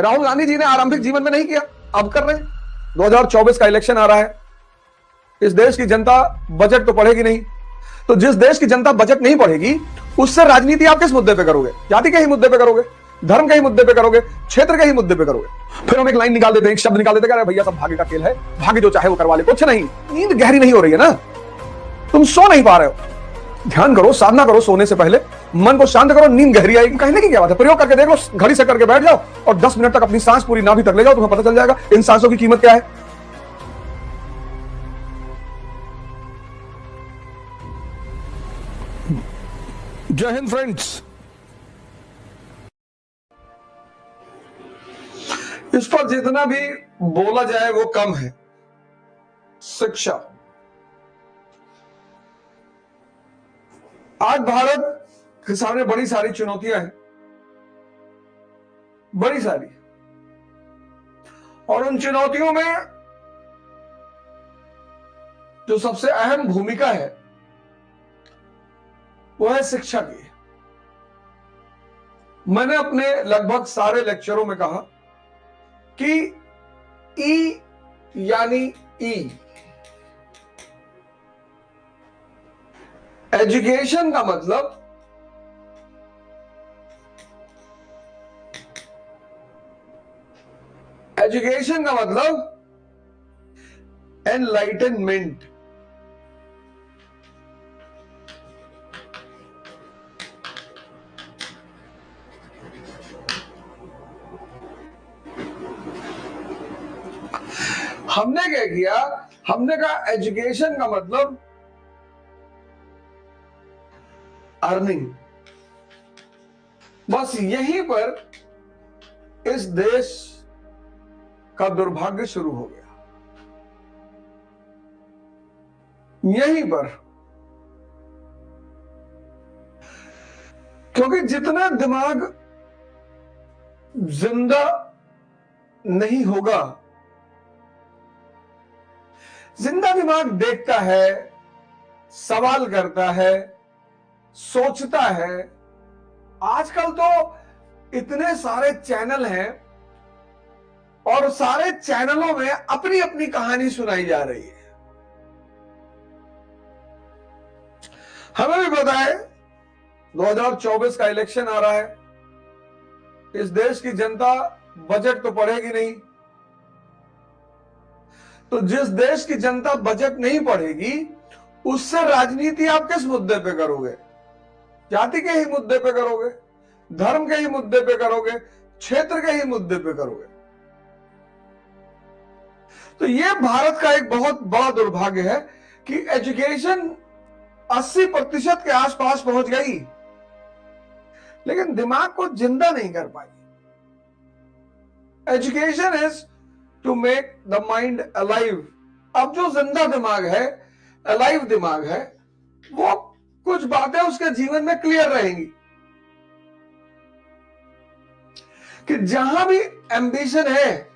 राहुल गांधी जी ने आरंभिक जीवन में नहीं किया, अब कर रहे हैं। 2024 का इलेक्शन आ रहा है, इस देश की जनता बजट तो पढ़ेगी नहीं, तो जिस देश की जनता बजट नहीं पढ़ेगी उससे राजनीति आप किस मुद्दे पे करोगे? जाति के ही मुद्दे पे करोगे, धर्म के ही मुद्दे पे करोगे, क्षेत्र के ही मुद्दे पे करोगे। फिर हम एक लाइन निकाल देते हैं, एक शब्द निकाल देते हैं, भैया सब भाग्य का खेल है, भाग्य जो चाहे वो करवा ले। कुछ नहीं, नींद गहरी नहीं हो रही है ना, तुम सो नहीं पा रहे हो। ध्यान करो, साधना करो, सोने से पहले मन को शांत करो, नींद गहरी आएगी। कहने की क्या बात है, प्रयोग करके देख लो, घड़ी से करके बैठ जाओ और 10 मिनट तक अपनी सांस पूरी नाभि तक ले जाओ, तुम्हें पता चल जाएगा इन सांसों की कीमत क्या है। जय हिंद फ्रेंड्स। इस पर जितना भी बोला जाए वो कम है। शिक्षा, आज भारत के सामने बड़ी सारी चुनौतियां हैं, बड़ी सारी, और उन चुनौतियों में जो सबसे अहम भूमिका है वो है शिक्षा की। मैंने अपने लगभग सारे लेक्चरों में कहा कि ई यानी ई, एजुकेशन का मतलब एनलाइटनमेंट। हमने क्या किया, हमने कहा एजुकेशन का मतलब अर्निंग। बस यहीं पर इस देश का दुर्भाग्य शुरू हो गया, यहीं पर। क्योंकि जितना दिमाग जिंदा नहीं होगा, जिंदा दिमाग देखता है, सवाल करता है, सोचता है। आजकल तो इतने सारे चैनल हैं और सारे चैनलों में अपनी अपनी कहानी सुनाई जा रही है। हमें भी पता है 2024 का इलेक्शन आ रहा है, इस देश की जनता बजट तो पढ़ेगी नहीं, तो जिस देश की जनता बजट नहीं पढ़ेगी उससे राजनीति आप किस मुद्दे पे करोगे? जाति के ही मुद्दे पे करोगे, धर्म के ही मुद्दे पे करोगे, क्षेत्र के ही मुद्दे पे करोगे। तो यह भारत का एक बहुत बड़ा दुर्भाग्य है कि एजुकेशन 80% के आसपास पहुंच गई, लेकिन दिमाग को जिंदा नहीं कर पाई। Education is to make the mind alive. अब जो जिंदा दिमाग है, अलाइव दिमाग है, वो कुछ बातें उसके जीवन में क्लियर रहेंगी कि जहां भी एम्बिशन है,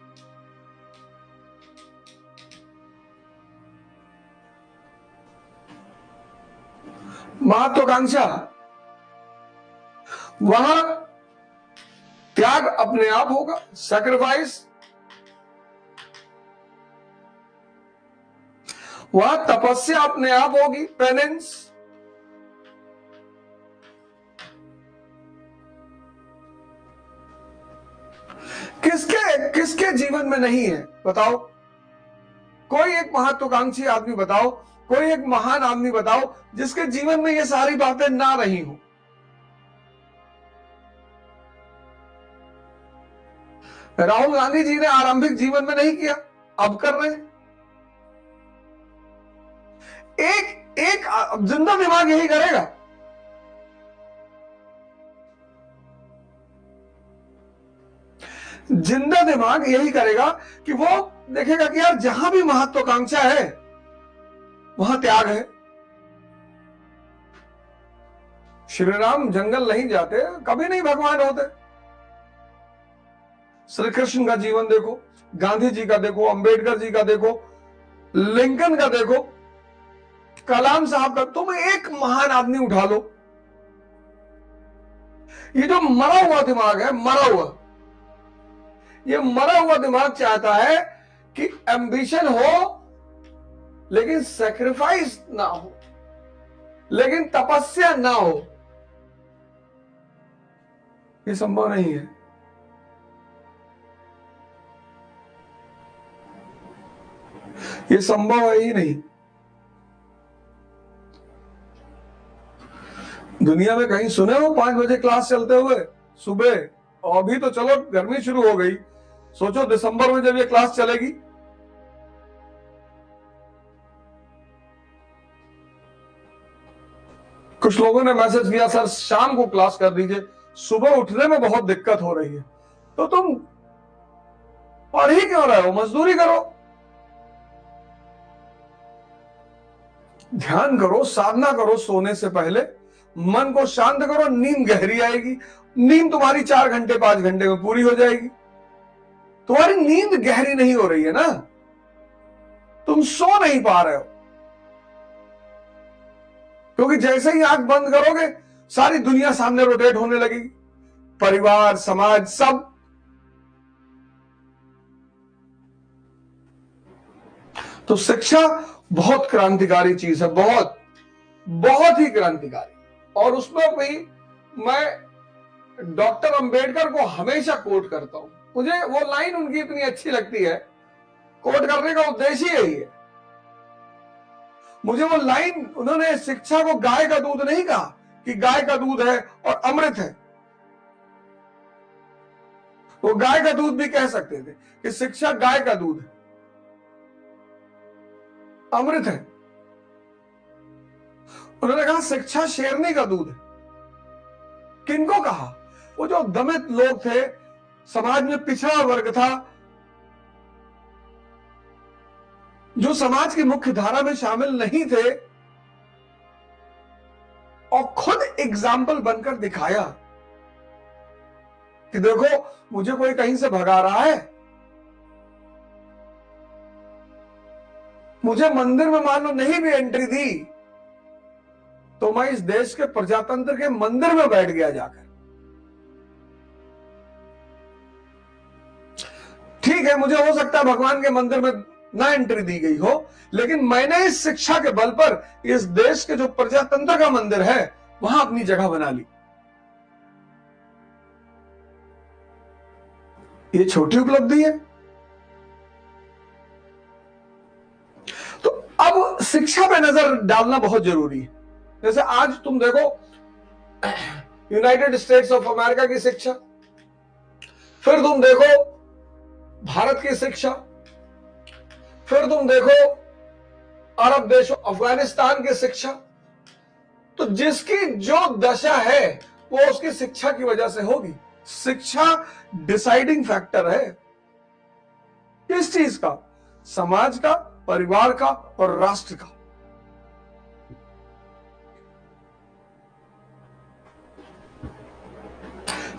महत्वाकांक्षा, वहां त्याग अपने आप होगा, सैक्रिफाइस, वहां तपस्या अपने आप होगी, पेनेंस। किसके जीवन में नहीं है बताओ? कोई एक महत्वाकांक्षी आदमी बताओ, कोई एक महान आदमी बताओ जिसके जीवन में ये सारी बातें ना रही हो। राहुल गांधी जी ने आरंभिक जीवन में नहीं किया, अब कर रहे हैं। एक जिंदा दिमाग यही करेगा। जिंदा दिमाग यही करेगा कि वो देखेगा कि यार जहां भी महत्वाकांक्षा है वहां त्याग है। श्री राम जंगल नहीं जाते, कभी नहीं भगवान होते। श्री कृष्ण का जीवन देखो, गांधी जी का देखो, अंबेडकर जी का देखो, लिंकन का देखो, कलाम साहब का। तुम एक महान आदमी उठा लो, ये जो मरा हुआ दिमाग है, मरा हुआ, ये मरा हुआ दिमाग चाहता है कि एम्बिशन हो लेकिन सेक्रीफाइस ना हो, लेकिन तपस्या ना हो। ये संभव नहीं है। ये संभव है ही नहीं। दुनिया में कहीं सुने हो 5 बजे क्लास चलते हुए सुबह? और अभी तो चलो गर्मी शुरू हो गई, सोचो दिसंबर में जब ये क्लास चलेगी। कुछ लोगों ने मैसेज किया, सर शाम को क्लास कर दीजिए, सुबह उठने में बहुत दिक्कत हो रही है। तो तुम पढ़ ही क्यों रहे हो? मजदूरी करो, ध्यान करो, साधना करो, सोने से पहले मन को शांत करो, नींद गहरी आएगी। नींद तुम्हारी 4 घंटे 5 घंटे में पूरी हो जाएगी। तुम्हारी नींद गहरी नहीं हो रही है ना, तुम सो नहीं पा रहे हो, क्योंकि जैसे ही आंख बंद करोगे सारी दुनिया सामने रोटेट होने लगेगी, परिवार, समाज, सब। तो शिक्षा बहुत क्रांतिकारी चीज है, बहुत बहुत ही क्रांतिकारी। और उसमें भी मैं डॉक्टर अंबेडकर को हमेशा कोट करता हूं। मुझे वो लाइन उनकी इतनी अच्छी लगती है, कोट करने का उद्देश्य यही है। मुझे वो लाइन, उन्होंने शिक्षा को गाय का दूध नहीं कहा कि गाय का दूध है और अमृत है। वो गाय का दूध भी कह सकते थे कि शिक्षा गाय का दूध है, अमृत है। उन्होंने कहा शिक्षा शेरनी का दूध है। किनको कहा? वो जो दमित लोग थे, समाज में पिछड़ा वर्ग था, जो समाज की मुख्य धारा में शामिल नहीं थे, और खुद एग्जाम्पल बनकर दिखाया कि देखो मुझे कोई कहीं से भगा रहा है, मुझे मंदिर में मान लो नहीं भी एंट्री दी तो मैं इस देश के प्रजातंत्र के मंदिर में बैठ गया जाकर। ठीक है, मुझे हो सकता है भगवान के मंदिर में ना एंट्री दी गई हो, लेकिन मैंने इस शिक्षा के बल पर इस देश के जो प्रजातंत्र का मंदिर है वहां अपनी जगह बना ली। ये छोटी उपलब्धि है। तो अब शिक्षा पे नजर डालना बहुत जरूरी है। जैसे आज तुम देखो यूनाइटेड स्टेट्स ऑफ अमेरिका की शिक्षा, फिर तुम देखो भारत की शिक्षा, फिर तुम देखो अरब देशों अफगानिस्तान की शिक्षा। तो जिसकी जो दशा है वो उसकी शिक्षा की वजह से होगी। शिक्षा डिसाइडिंग फैक्टर है किस चीज का? समाज का, परिवार का और राष्ट्र का।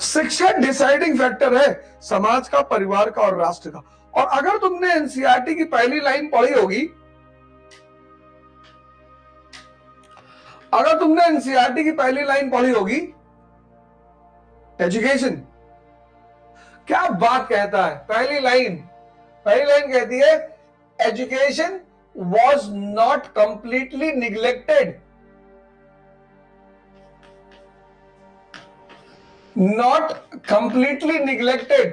शिक्षा डिसाइडिंग फैक्टर है समाज का, परिवार का और राष्ट्र का। और अगर तुमने एनसीईआरटी की पहली लाइन पढ़ी होगी, अगर तुमने एनसीईआरटी की पहली लाइन पढ़ी होगी, एजुकेशन क्या बात कहता है? पहली लाइन कहती है education was not completely neglected, not completely neglected.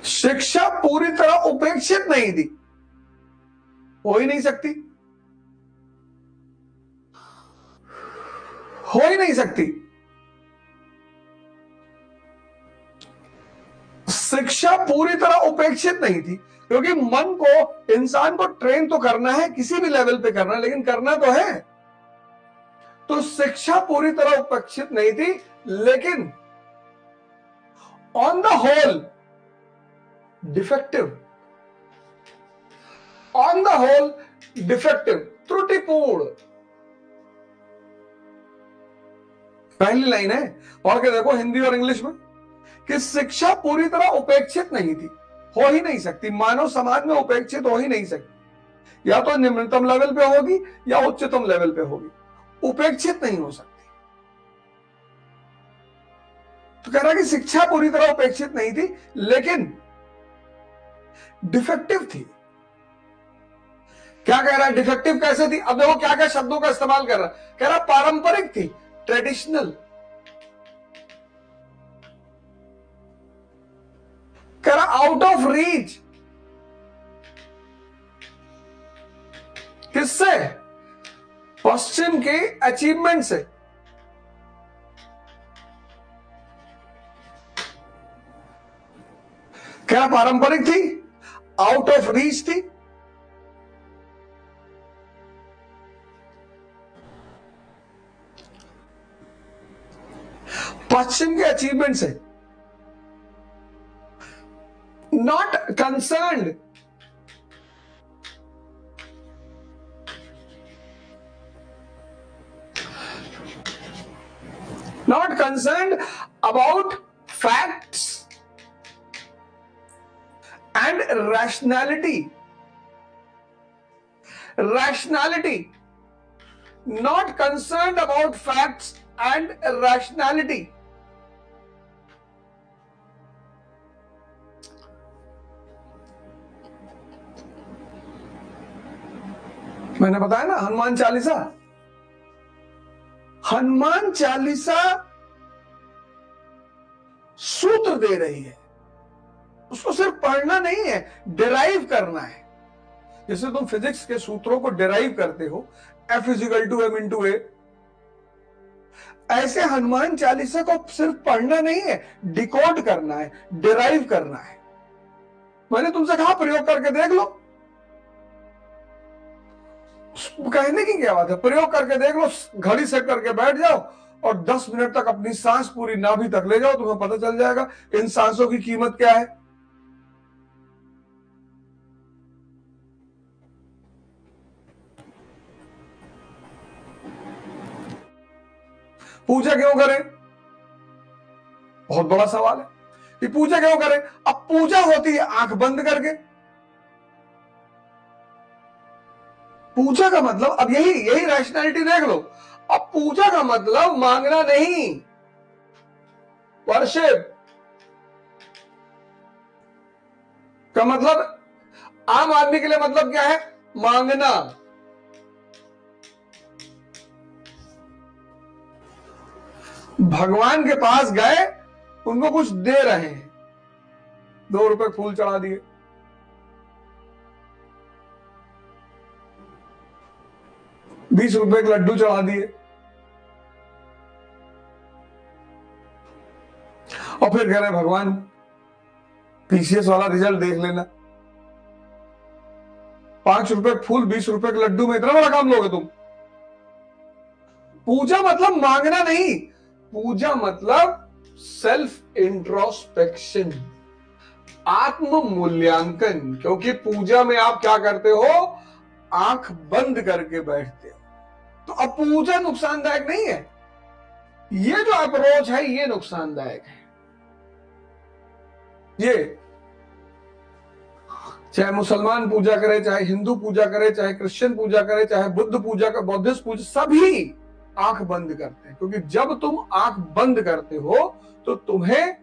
शिक्षा पूरी तरह उपेक्षित नहीं थी, हो ही नहीं सकती, हो ही नहीं सकती। शिक्षा पूरी तरह उपेक्षित नहीं थी, क्योंकि मन को, इंसान को ट्रेन तो करना है, किसी भी लेवल पे करना है, लेकिन करना तो है। तो शिक्षा पूरी तरह उपेक्षित नहीं थी, लेकिन on the whole defective, on the whole defective, त्रुटिपूर्ण। पहली लाइन है, पढ़ के देखो हिंदी और इंग्लिश में, कि शिक्षा पूरी तरह उपेक्षित नहीं थी, हो ही नहीं सकती। मानव समाज में उपेक्षित हो ही नहीं सकती, या तो निम्नतम लेवल पे होगी या उच्चतम लेवल पे होगी। उपेक्षित नहीं हो सकती। तो कह रहा है कि शिक्षा पूरी तरह उपेक्षित नहीं थी, लेकिन डिफेक्टिव थी। क्या कह रहा है, डिफेक्टिव कैसे थी? अब देखो क्या क्या शब्दों का इस्तेमाल कर रहा है। कह रहा पारंपरिक थी, ट्रेडिशनल। कह रहा आउट ऑफ रीच, किससे? पश्चिम के अचीवमेंट से। क्या पारंपरिक थी, आउट ऑफ रीच थी, पश्चिम के अचीवमेंट से, not concerned about facts and rationality, not concerned about facts and rationality. मैंने बताया ना, हनुमान चालीसा, हनुमान चालीसा सूत्र दे रही है। उसको सिर्फ पढ़ना नहीं है, डिराइव करना है। जैसे तुम फिजिक्स के सूत्रों को डिराइव करते हो, F = m × a, ऐसे हनुमान चालीसा को सिर्फ पढ़ना नहीं है, डिकोड करना है, डिराइव करना है। मैंने तुमसे कहा प्रयोग करके देख लो। कहने की क्या बात है, प्रयोग करके देख लो। घड़ी सेट करके बैठ जाओ और 10 मिनट तक अपनी सांस पूरी नाभि तक ले जाओ, तुम्हें पता चल जाएगा इन सांसों की कीमत क्या है। पूजा क्यों करें? बहुत बड़ा सवाल है कि पूजा क्यों करें। अब पूजा होती है आंख बंद करके। पूजा का मतलब, अब यही रैशनैलिटी देख लो। अब पूजा का मतलब मांगना नहीं, वर्शिप का मतलब, आम आदमी के लिए मतलब क्या है? मांगना। भगवान के पास गए, उनको कुछ दे रहे हैं, 2 रुपए फूल चढ़ा दिए, ₹20 के लड्डू चढ़ा दिए, और फिर कह रहे भगवान पीसीएस वाला रिजल्ट देख लेना। ₹5 फूल, ₹20 के लड्डू में इतना बड़ा काम लोगे तुम? पूजा मतलब मांगना नहीं, पूजा मतलब सेल्फ इंट्रोस्पेक्शन, आत्म मूल्यांकन। क्योंकि पूजा में आप क्या करते हो? आंख बंद करके बैठते हो। तो अब पूजा नुकसानदायक नहीं है, ये जो अप्रोच है ये नुकसानदायक है। ये चाहे मुसलमान पूजा करे, चाहे हिंदू पूजा करे, चाहे क्रिश्चियन पूजा करे, चाहे बुद्ध पूजा का, बौद्धिस्ट पूजा, सभी आंख बंद करते हैं। क्योंकि जब तुम आंख बंद करते हो तो तुम्हें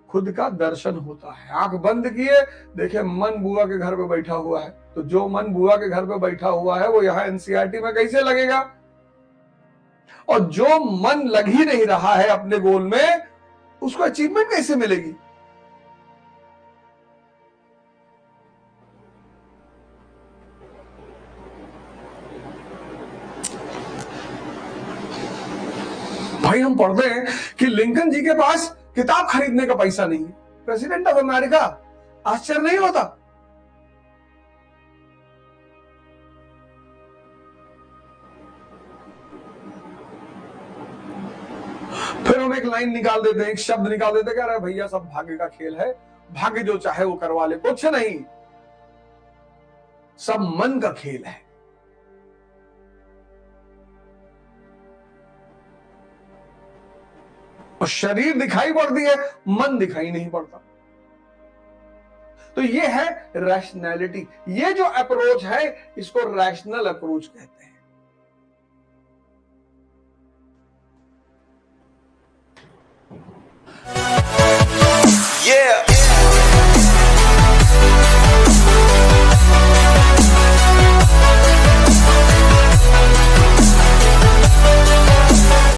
खुद का दर्शन होता है। आंख बंद किए, देखे मन बुआ के घर पे बैठा हुआ है, तो जो मन बुआ के घर पे बैठा हुआ है वो यहां एनसीईआरटी में कैसे लगेगा? और जो मन लग ही नहीं रहा है अपने गोल में, उसको अचीवमेंट कैसे मिलेगी? भाई हम पढ़ते हैं कि लिंकन जी के पास किताब खरीदने का पैसा नहीं है, प्रेसिडेंट ऑफ अमेरिका। आश्चर्य नहीं होता? फिर हम एक लाइन निकाल देते हैं, एक शब्द निकाल देते हैं, कह रहे भैया सब भाग्य का खेल है, भाग्य जो चाहे वो करवा ले। कुछ नहीं, सब मन का खेल है। और शरीर दिखाई पड़ती है, मन दिखाई नहीं पड़ता। तो ये है रैशनैलिटी। ये जो अप्रोच है इसको रैशनल अप्रोच कहते हैं।